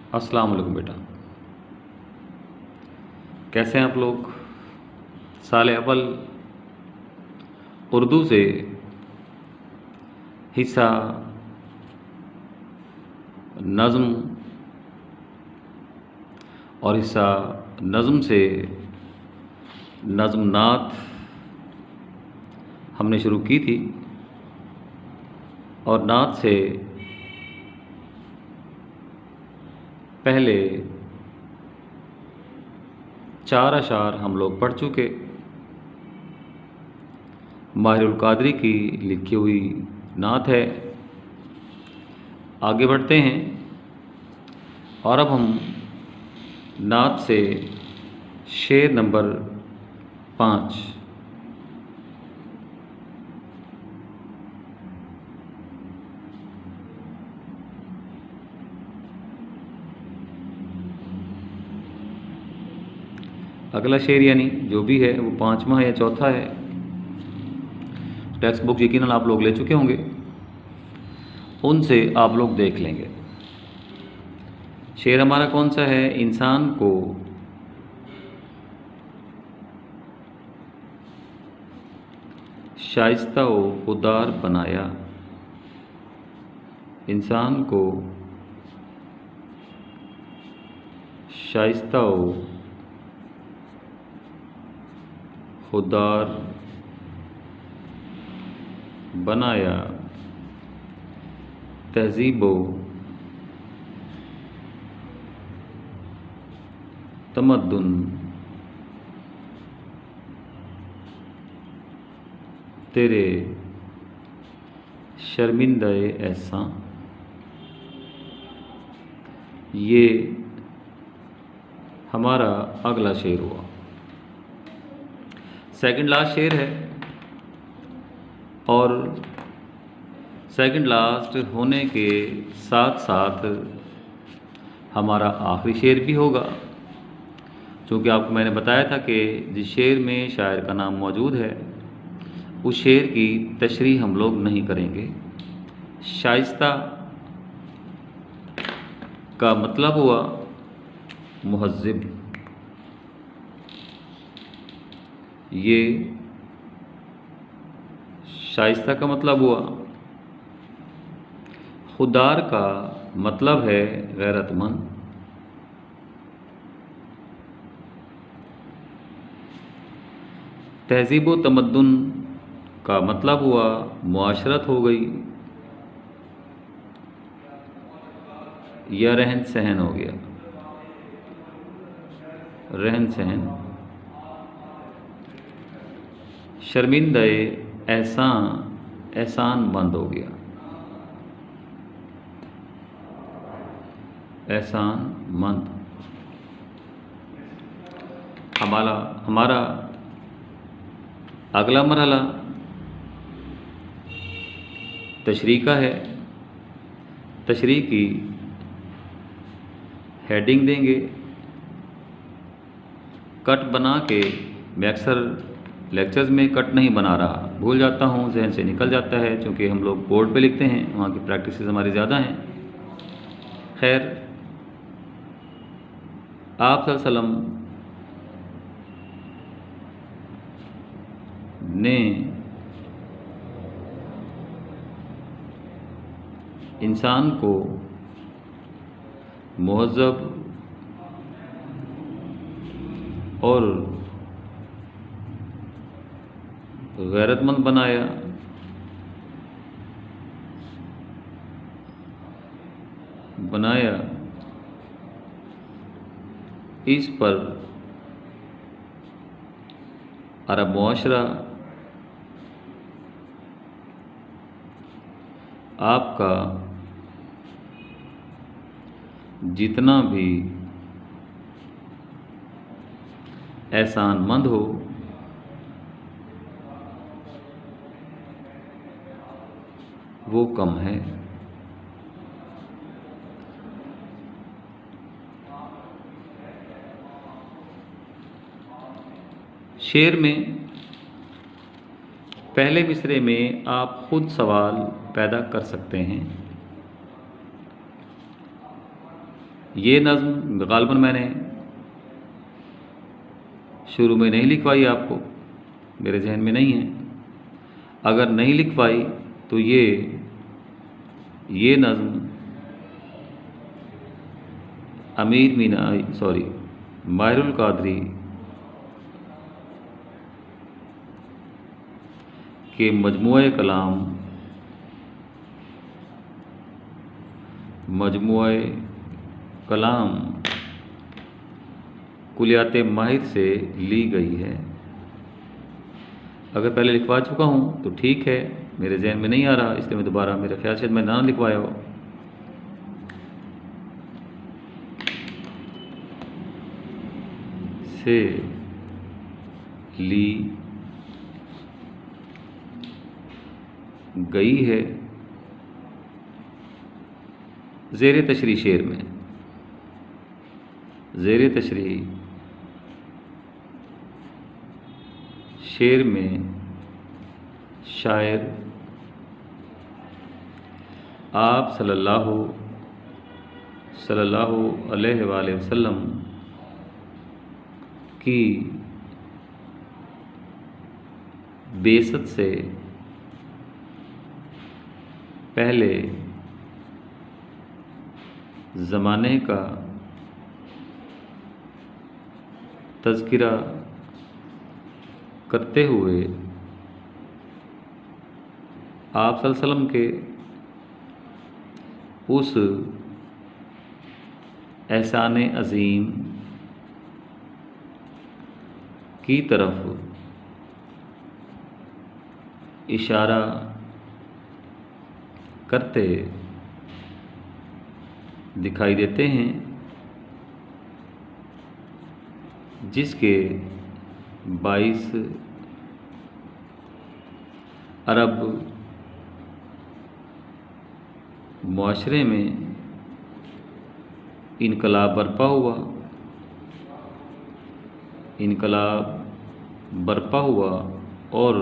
अस्सलाम वालेकुम बेटा, कैसे हैं आप लोग। साल अव्वल उर्दू से हिस्सा नज़्म और हिस्सा नज़्म से नज़्म नात हमने शुरू की थी और नात से पहले 4 अशार हम लोग पढ़ चुके। माहिरुल कादरी की लिखी हुई नात है। आगे बढ़ते हैं और अब हम नात से शेर नंबर 5। अगला शेर यानी जो भी है वो 5वां या चौथा है। टेक्स्ट बुक यकीनन आप लोग ले चुके होंगे, उनसे आप लोग देख लेंगे। शेर हमारा कौन सा है। इंसान को शाइस्ता व खुदार बनाया। इंसान को शाइस्ता व खुदार बनाया। तहज़ीब तमद्दुन तेरे शर्मिंदा-ए एहसां। ये हमारा अगला शेर हुआ। सेकंड लास्ट शेर है और सेकंड लास्ट होने के साथ साथ हमारा आखिरी शेर भी होगा, क्योंकि आपको मैंने बताया था कि जिस शेर में शायर का नाम मौजूद है उस शेर की तशरीह हम लोग नहीं करेंगे। शाइस्ता का मतलब हुआ मुहज़्ज़िब। ये शाइस्ता का मतलब हुआ। खुदार का मतलब है गैरतमंद। तहज़ीब व तमद्दुन का मतलब हुआ मुआशरत हो गई या रहन सहन हो गया। रहन सहन। शर्मिंदा-ए एहसां एहसान बंद हो गया। एहसान मंद। हमारा अगला मरहला तशरीह का है। तशरीह की हेडिंग देंगे। कट बना के मैं अक्सर लेक्चर्स में कट नहीं बना रहा, भूल जाता हूँ, जहन से निकल जाता है, क्योंकि हम लोग बोर्ड पे लिखते हैं, वहाँ की प्रैक्टिस हमारी ज़्यादा हैं। खैर, आप सल्लल्लाहु अलैहि वसल्लम ने इंसान को मुहज़्ज़ब और गैरतमंद बनाया। इस पर अरब मुआशरा आपका जितना भी एहसानमंद हो वो कम है। शेर में पहले मिसरे में आप खुद सवाल पैदा कर सकते हैं। ये नज़्म ग़ालिबन मैंने शुरू में नहीं लिखवाई आपको, मेरे जहन में नहीं है। अगर नहीं लिखवाई तो ये नज़्म अमीर मीना माहिरुल कादरी के मजमुए कलाम कुलियात माहिर से ली गई है। अगर पहले लिखवा चुका हूँ तो ठीक है, मेरे जहन में नहीं आ रहा, इसलिए मैं दोबारा, मेरा ख्याल शायद मैं ना लिखवाया हो। से ली गई है ज़ेर तशरीह शेर में। ज़ेर तशरीह शेर में शायर आप सल्लल्लाहु अलैहि वसल्लम की बेइज्जत से पहले ज़माने का तज़किरा करते हुए आप सल्लल्लाहु अलैहि वसल्लम के उस एहसान अज़ीम की तरफ इशारा करते दिखाई देते हैं, जिसके 22 अरब मुआशरे में इनकलाब बर्पा हुआ और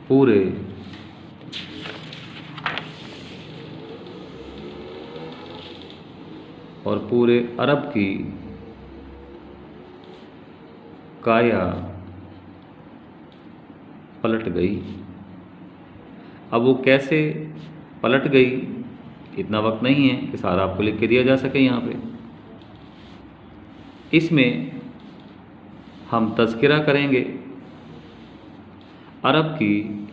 पूरे अरब की काया पलट गई। अब वो कैसे पलट गई, इतना वक्त नहीं है कि सारा आपको लिख के दिया जा सके यहाँ पे। इसमें हम तज़किरा करेंगे अरब की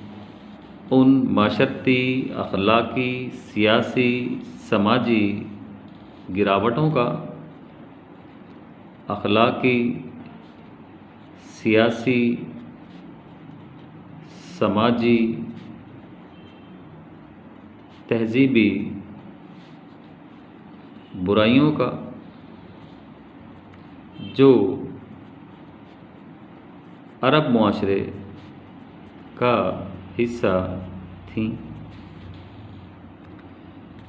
उन माशरती, अखलाकी, सियासी, समाजी गिरावटों का, अखलाकी, सियासी, समाजी, तहज़ीबी बुराइयों का, जो अरब मुआशरे का हिस्सा थीं।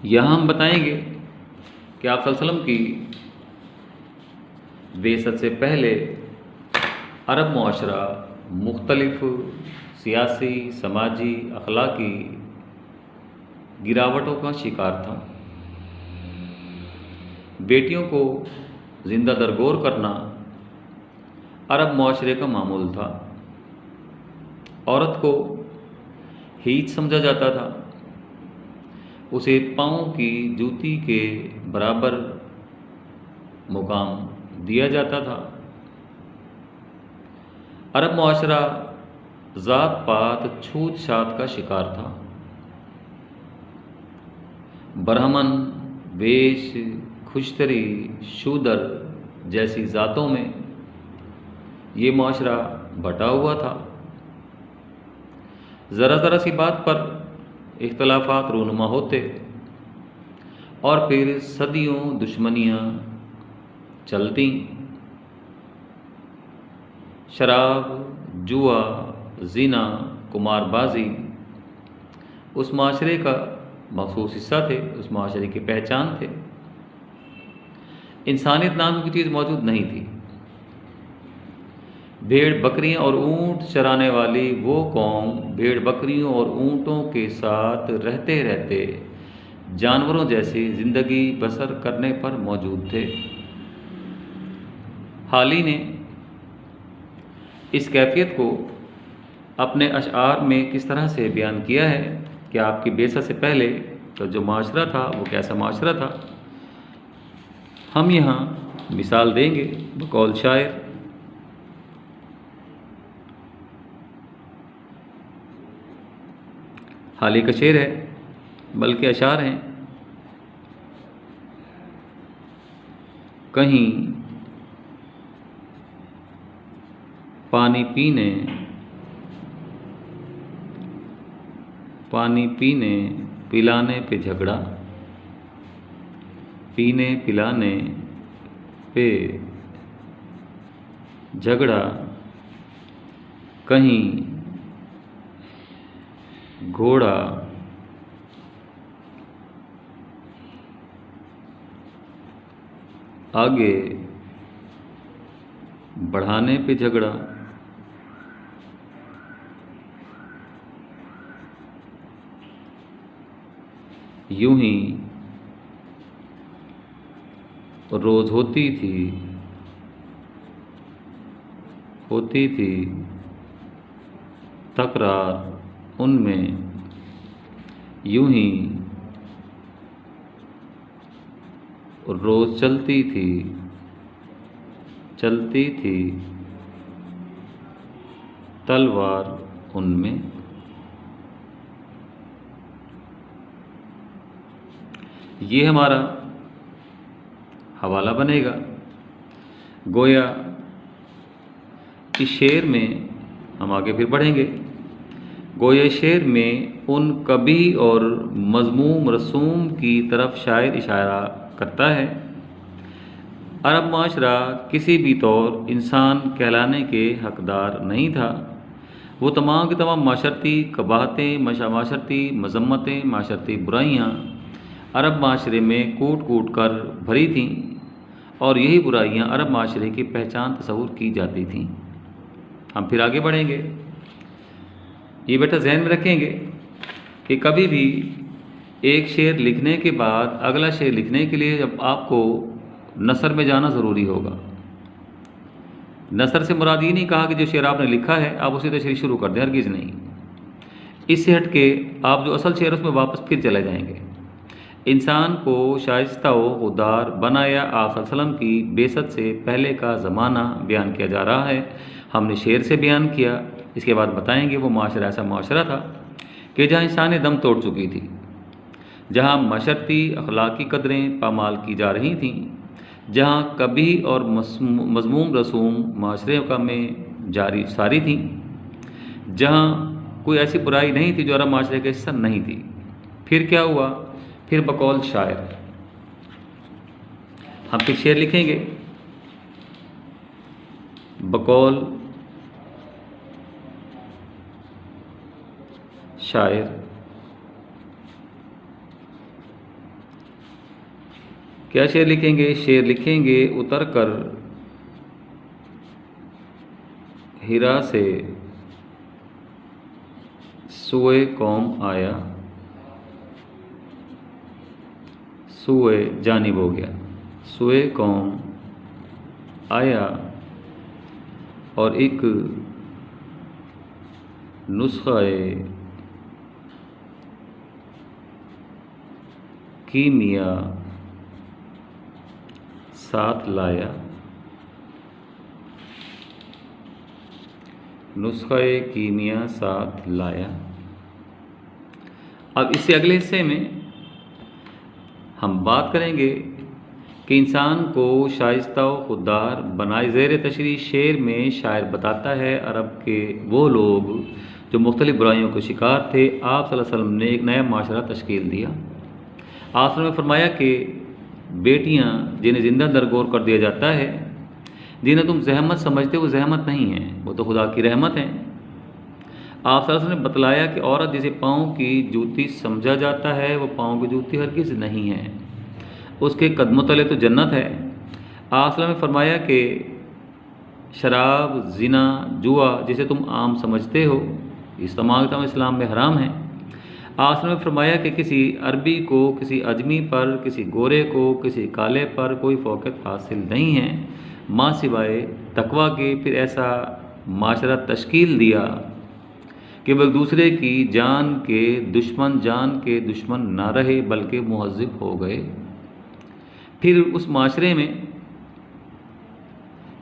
यहाँ हम बताएंगे कि आप सल्लल्लाहु अलैहि वसल्लम की बेइज्जत से पहले अरब मुआशरा मुख्तलिफ सियासी, समाजी, अखलाकी गिरावटों का शिकार था। बेटियों को जिंदा दरगोर करना अरब मुआशरे का मामूल था। औरत को हीच समझा जाता था, उसे पाँव की जूती के बराबर मुकाम दिया जाता था। अरब मुआशरा ज़ात पात छूत छात का शिकार था। ब्राह्मण, वेश, खुश्तरी, शूदर जैसी ज़ातों में ये मुआशरा बटा हुआ था। ज़रा सी बात पर इख्तलाफात रूनुमा होते और फिर सदियों दुश्मनियाँ चलती। शराब, जुआ, ज़िना, कुमारबाजी उस माशरे का मखसूस हिस्सा थे, उस माशरे की पहचान थे। इंसानियत नाम की चीज़ मौजूद नहीं थी। भेड़ बकरियां और ऊंट चराने वाली वो कौम भेड़ बकरियों और ऊंटों के साथ रहते रहते जानवरों जैसी ज़िंदगी बसर करने पर मौजूद थे। हाली ने इस कैफियत को अपने अशआर में किस तरह से बयान किया है कि आपकी बेसत से पहले तो जो माशरा था वो कैसा माशरा था। हम यहाँ मिसाल देंगे बकौल शायर। हाली का शेर है, बल्कि अशार हैं। कहीं पानी पीने पिलाने पे झगड़ा, पीने पिलाने पे झगड़ा, कहीं घोड़ा आगे बढ़ाने पे झगड़ा। यूं ही रोज होती थी तकरार उनमें, यूं ही रोज चलती थी तलवार उनमें। ये हमारा हवाला बनेगा। गोया इस शेर में हम आगे फिर बढ़ेंगे। गोया शेर में उन कभी और मज़मूम रसूम की तरफ शायर इशारा करता है। अरब माशरा किसी भी तौर इंसान कहलाने के हकदार नहीं था। वो तमाम की तमाम माशरती कबाहतें, माशरती मजम्मतें, माशरती बुराइयाँ अरब माशरे में कूट कूट कर भरी थीं, और यही बुराइयाँ अरब माशरे की पहचान तस्वुर की जाती थीं। हम फिर आगे बढ़ेंगे। ये बेटा जहन में रखेंगे कि कभी भी एक शेर लिखने के बाद अगला शेर लिखने के लिए जब आपको नसर में जाना ज़रूरी होगा। नसर से मुराद ये नहीं कहा कि जो शेर आपने लिखा है आप उसी तशरीह शुरू कर दें, हरगिज़ नहीं। इससे हट के आप जो असल शेर उसमें वापस फिर चले जाएंगे। इंसान को शाइस्ता व खुदार बनाया आप सल्लल्लाहु अलैहि वसल्लम की बेसत से पहले का ज़माना बयान किया जा रहा है। हमने शेर से बयान किया, इसके बाद बताएंगे वो माशरा ऐसा माशरा था कि जहाँ इंसानें दम तोड़ चुकी थी, जहाँ मशरती अखलाकी कदरें पामाल की जा रही थीं, जहाँ कभी और मज़मूम रसूम माशरे का में जारी सारी थी, जहाँ कोई ऐसी बुराई नहीं थी जो अरब माशरे के हिस्सा नहीं थी। फिर क्या हुआ? फिर बकौल शायर हम फिर शेर लिखेंगे। बकौल शायर क्या शेर लिखेंगे? शेर लिखेंगे उतर कर हिरा से सुए कौम आया, सुए जानिब हो गया, सुए कौम आया और एक नुस्ख़े कीमिया साथ लाया, नुस्ख़े कीमिया साथ लाया। अब इससे अगले हिस्से में हम बात करेंगे कि इंसान को शाइस्ता व खुददार बनाए। ज़ेर तशरीह शेर में शायर बताता है अरब के वो लोग जो मुख्तलिफ़ बुराइयों के शिकार थे, आप सल्लल्लाहु अलैहि वसल्लम ने एक नया माशरा तश्कील दिया। आपने फरमाया कि बेटियां जिन्हें ज़िंदा दरगोर कर दिया जाता है, जिन्हें तुम जहमत समझते हो, जहमत नहीं है, वो तो खुदा की रहमत है। आप सल्लल्लाहु अलैहि वसल्लम ने बतलाया कि औरत जिसे पाँव की जूती समझा जाता है वो पाँव की जूती हरगिज़ नहीं है, उसके कदमों तले तो जन्नत है। आप सल्लल्लाहु अलैहि वसल्लम ने फरमाया कि शराब, ज़िना, जुआ जिसे तुम आम समझते हो, इस तमाम इस्लाम में हराम है। आपने फरमाया कि किसी अरबी को किसी अजमी पर, किसी गोरे को किसी काले पर कोई फ़ौक़ियत हासिल नहीं है माँ सिवाय तकवा के। फिर ऐसा माशरा तश्कील दिया कि वह एक दूसरे की जान के दुश्मन ना रहे बल्कि मुहज़्ज़िब हो गए। फिर उस माशरे में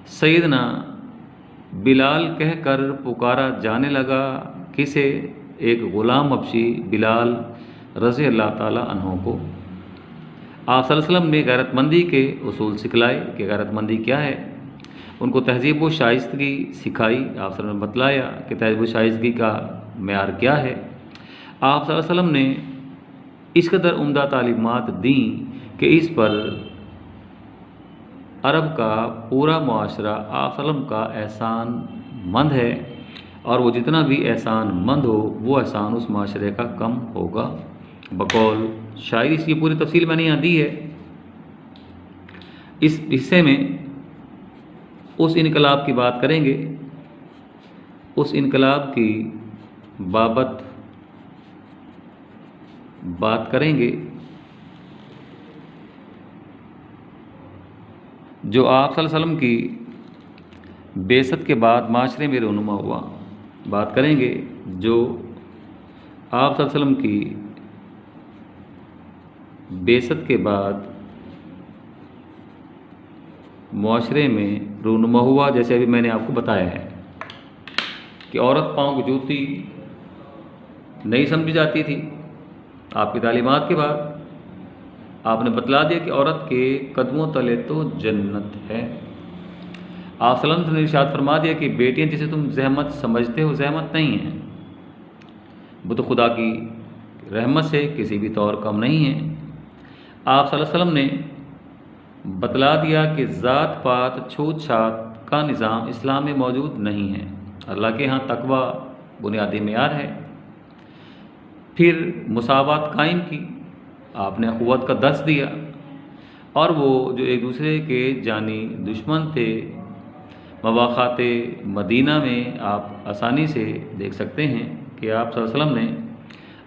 सैयदना बिलाल कहकर पुकारा जाने लगा। किसे? एक ग़ुलाम हबशी बिलाल रज़ी अल्लाह ताला अन्हो को। आप सल्लल्लाहु अलैहि वसल्लम ने गैरतमंदी के उसूल सिखलाए कि गैरतमंदी क्या है, उनको तहज़ीब व शाइस्तगी सिखाई। आप सल्लल्लाहु अलैहि वसल्लम ने बतलाया कि तहज़ीब व शाइस्तगी का मेयार क्या है। आप सल्लल्लाहु अलैहि वसल्लम ने इस कदर उम्दा तालीमात दी कि इस पर अरब का पूरा मुआशरा आप सल्लल्लाहु अलैहि वसल्लम का एहसान मंद है, और वो जितना भी एहसान मंद हो वो एहसान उस माशरे का कम होगा। बकौल शायरी इसकी पूरी तफसील मैंने यहाँ दी है। इस हिस्से में उस इनकलाब की बात करेंगे, उस इनकलाब की बाबत बात करेंगे जो आप सल्लल्लाहु अलैहि वसल्लम की बेइज्जत के बाद माशरे में रूनुमा हुआ। बात करेंगे जो आप सल्लल्लाहु अलैहि वसल्लम की बेइज्जत के बाद मुआशरे में रूनुमा हुआ। जैसे अभी मैंने आपको बताया है कि औरत पाँव की जूती नहीं समझी जाती थी। आपकी तालीमात के बाद आपने बतला दिया कि औरत के कदमों तले तो जन्नत है। आप सल्लल्लाहु अलैहि वसल्लम ने इरशाद फरमा दिया कि बेटियां जिसे तुम ज़हमत समझते हो ज़हमत नहीं है, वो तो खुदा की रहमत से किसी भी तौर कम नहीं है। आप सल्लल्लाहु अलैहि वसल्लम ने बतला दिया कि ज़ात पात छूत छात का निज़ाम इस्लाम में मौजूद नहीं है। अल्लाह के यहाँ तकवा बुनियादी मेयार है। फिर मुसावात कायम की, आपने अख़ुवत का दर्स दिया, और वो जो एक दूसरे के जानी दुश्मन थे मवाक़ात मदीना में आप आसानी से देख सकते हैं कि आप सल्लल्लाहु अलैहि वसल्लम ने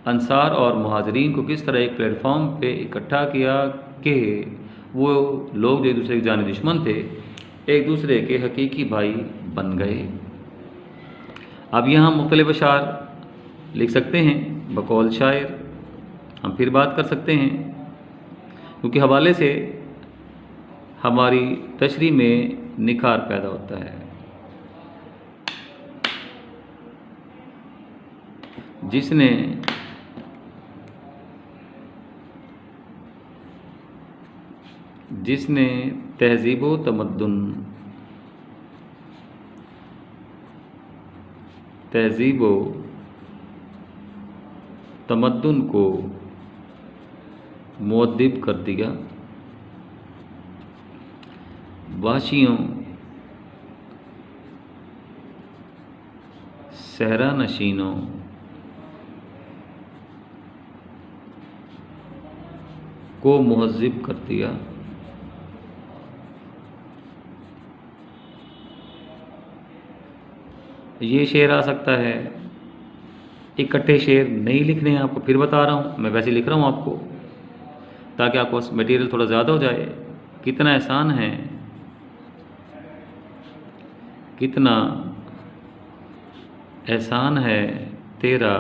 अंसार और मुहाजिरीन को किस तरह एक प्लेटफॉर्म पे इकट्ठा किया कि वो लोग जो एक दूसरे के जानी दुश्मन थे एक दूसरे के हकीकी भाई बन गए। अब यहाँ मुख्तलिफ़ अशार लिख सकते हैं बकौल शायर, हम फिर बात कर सकते हैं, क्योंकि हवाले से हमारी तशरीह में निखार पैदा होता है। जिसने तहज़ीब व तमद्दुन को मुअद्दिब कर दिया, वाशियों सहरा नशीनों को मुहज़्ज़िब कर दिया। ये शेर आ सकता है। इकट्ठे शेर नहीं लिखने हैं आपको, फिर बता रहा हूँ, मैं वैसे लिख रहा हूँ आपको ताकि आपको मटेरियल थोड़ा ज़्यादा हो जाए। कितना एहसान है, कितना एहसान है तेरा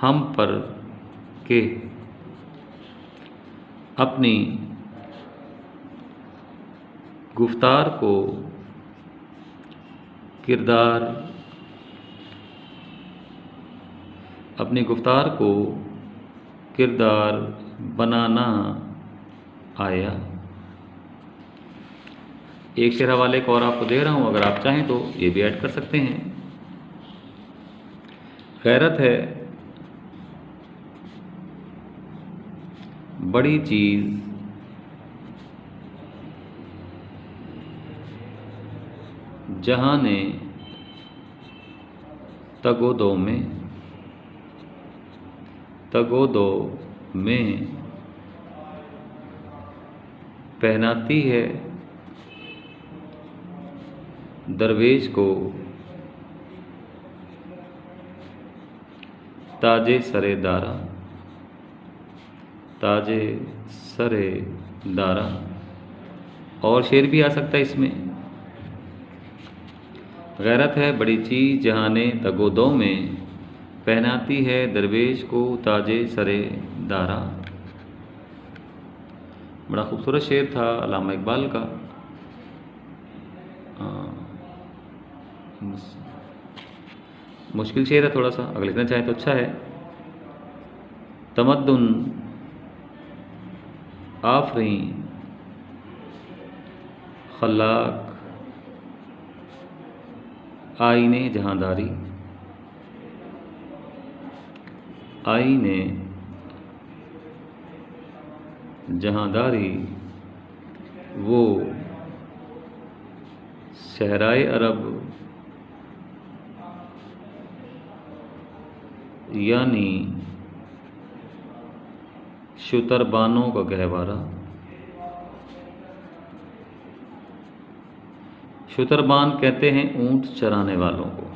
हम पर के अपनी गुफ्तार को किरदार, अपनी गुफ्तार को किरदार बनाना आया। एक शेर हवाले को और आपको दे रहा हूँ, अगर आप चाहें तो ये भी ऐड कर सकते हैं। गैरत है बड़ी चीज़ जहाँ ने तगोदो में पहनाती है दरवेश को ताजे सरे दारा, ताजे सरे दारा। और शेर भी आ सकता है इसमें। गैरत है बड़ी चीज़ जहाने तगोदों में, पहनाती है दरवेश को ताजे सरे दारा। बड़ा खूबसूरत शेर था अल्लामा इकबाल का। मुश्किल शेर है थोड़ा सा, अगर लिखना चाहें तो अच्छा है। तमद्दुन आफरीं खल्लाक आईने जहांदारी, आईने जहांदारी वो शहराए अरब यानी शुतरबानों का गहवारा। शुतरबान कहते हैं ऊंट चराने वालों को।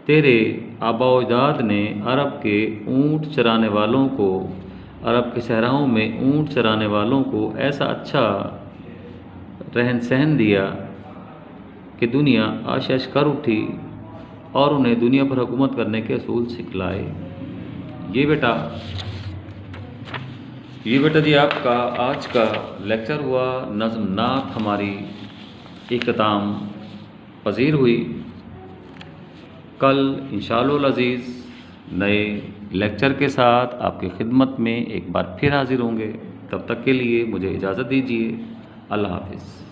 तेरे आबाओजाद ने अरब के ऊंट चराने वालों को, अरब के सहराओं में ऊंट चराने वालों को ऐसा अच्छा रहन सहन दिया कि दुनिया आश कर उठी और उन्हें दुनिया पर हुकूमत करने के असूल सिखलाए। ये बेटा जी आपका आज का लेक्चर हुआ। नज़्म नात हमारी इख्तिताम पज़ीर हुई। कल इंशाअल्लाह अज़ीज़ नए लेक्चर के साथ आपकी खिदमत में एक बार फिर हाज़िर होंगे। तब तक के लिए मुझे इजाज़त दीजिए। अल्लाह हाफ़िज़।